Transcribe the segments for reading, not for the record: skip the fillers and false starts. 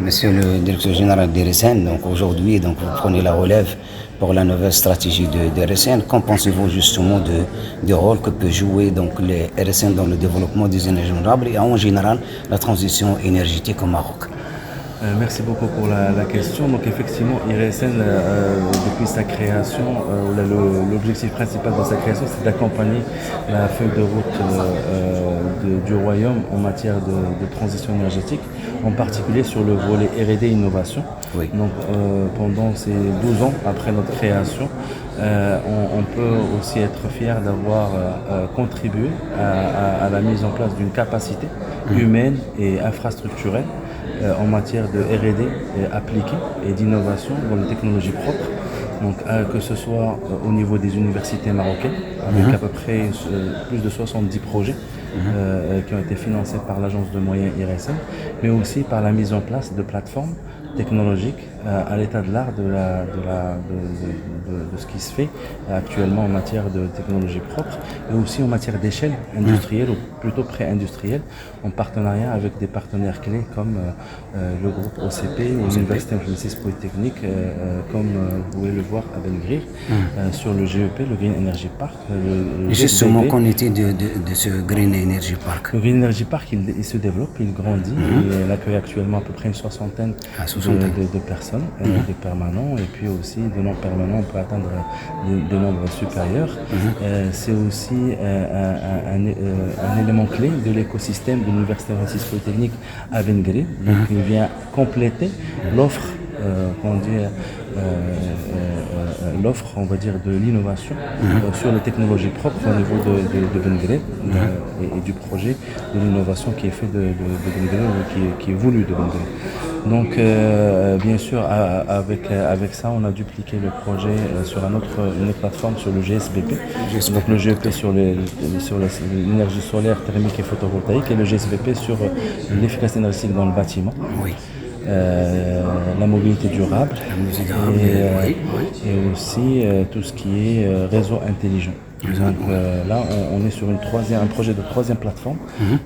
Monsieur le directeur général d'IRSN, donc aujourd'hui, donc vous prenez la relève pour la nouvelle stratégie de RSN. Qu'en pensez-vous justement du rôle que peut jouer donc les RSN dans le développement des énergies renouvelables et en général la transition énergétique au Maroc? Merci beaucoup pour la question. Donc effectivement, IRSN, depuis sa création, l'objectif principal de sa création, c'est d'accompagner la feuille de route du Royaume en matière de transition énergétique, en particulier sur le volet R&D innovation. Oui. Donc pendant ces 12 ans après notre création, on peut aussi être fier d'avoir contribué à la mise en place d'une capacité humaine et infrastructurelle en matière de R&D appliquée et d'innovation dans les technologies propres. Donc que ce soit au niveau des universités marocaines, avec à peu près plus de 70 projets qui ont été financés par l'agence de moyens IRSN, mais aussi par la mise en place de plateformes technologiques à l'état de l'art de ce qui se fait actuellement en matière de technologie propre et aussi en matière d'échelle industrielle ou plutôt pré-industrielle en partenariat avec des partenaires clés comme le groupe OCP ou l'Université Francis Polytechnique comme vous pouvez le voir à Ben Grir sur le GEP, le Green Energy Park. Justement, qu'en est-il de ce Green Energy Park? Le Green Energy Park, il se développe, il grandit et il accueille actuellement à peu près une soixantaine de personnes, de permanents et puis aussi de non-permanents, on peut atteindre des nombres supérieurs. C'est aussi un élément clé de l'écosystème de l'Université Francis Polytechnique à Ben Grir. Donc il vient compléter l'offre l'offre, on va dire, de l'innovation sur les technologies propres au niveau de Ben Grir et du projet de l'innovation qui est fait de Ben Grir, qui est voulu de Ben Grir. Donc, bien sûr, avec ça, on a dupliqué le projet sur une autre plateforme, sur le GSBP. Donc, le GEP sur l'énergie solaire, thermique et photovoltaïque, et le GSBP sur l'efficacité énergétique dans le bâtiment. Oui. La mobilité durable, et aussi tout ce qui est réseau intelligent. Donc là, on est sur un projet de troisième plateforme,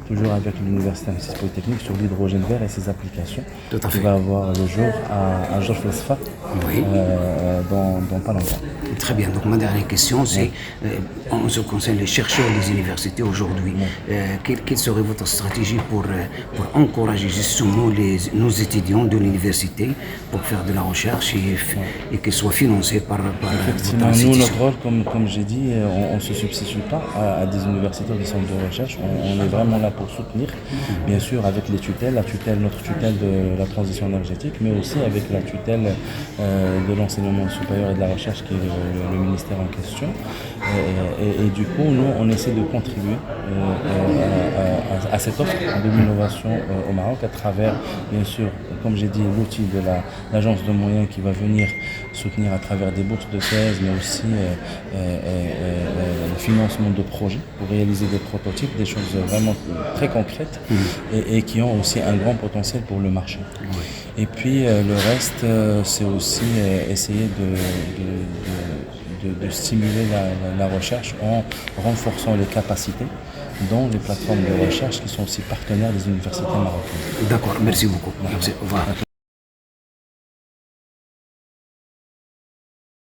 toujours avec l'Université Francis Polytechnique sur l'hydrogène vert et ses applications, qui va avoir le jour à Georges Lesfa dans pas longtemps. Très bien. Donc ma dernière question, c'est en ce qui concerne les chercheurs des universités aujourd'hui, quelle serait votre stratégie pour encourager justement nos étudiants de l'université pour faire de la recherche et qu'ils soient financés par Effectivement, nous, notre rôle, comme j'ai dit, on ne se substitue pas à des universités ou des centres de recherche. On est vraiment là pour soutenir, bien sûr, avec les tutelles, notre tutelle de la transition énergétique, mais aussi avec la tutelle de l'enseignement supérieur et de la recherche qui est le ministère en question. Et du coup, nous, on essaie de contribuer à cette offre de l'innovation au Maroc à travers, bien sûr, comme j'ai dit, l'outil de l'agence de moyens qui va venir soutenir à travers des bourses de thèse, mais aussi le financement de projets pour réaliser des prototypes, des choses vraiment très concrètes et qui ont aussi un grand potentiel pour le marché. Et puis le reste, c'est aussi essayer de stimuler la recherche en renforçant les capacités dans les plateformes de recherche qui sont aussi partenaires des universités marocaines. D'accord, merci beaucoup. Merci. Au revoir.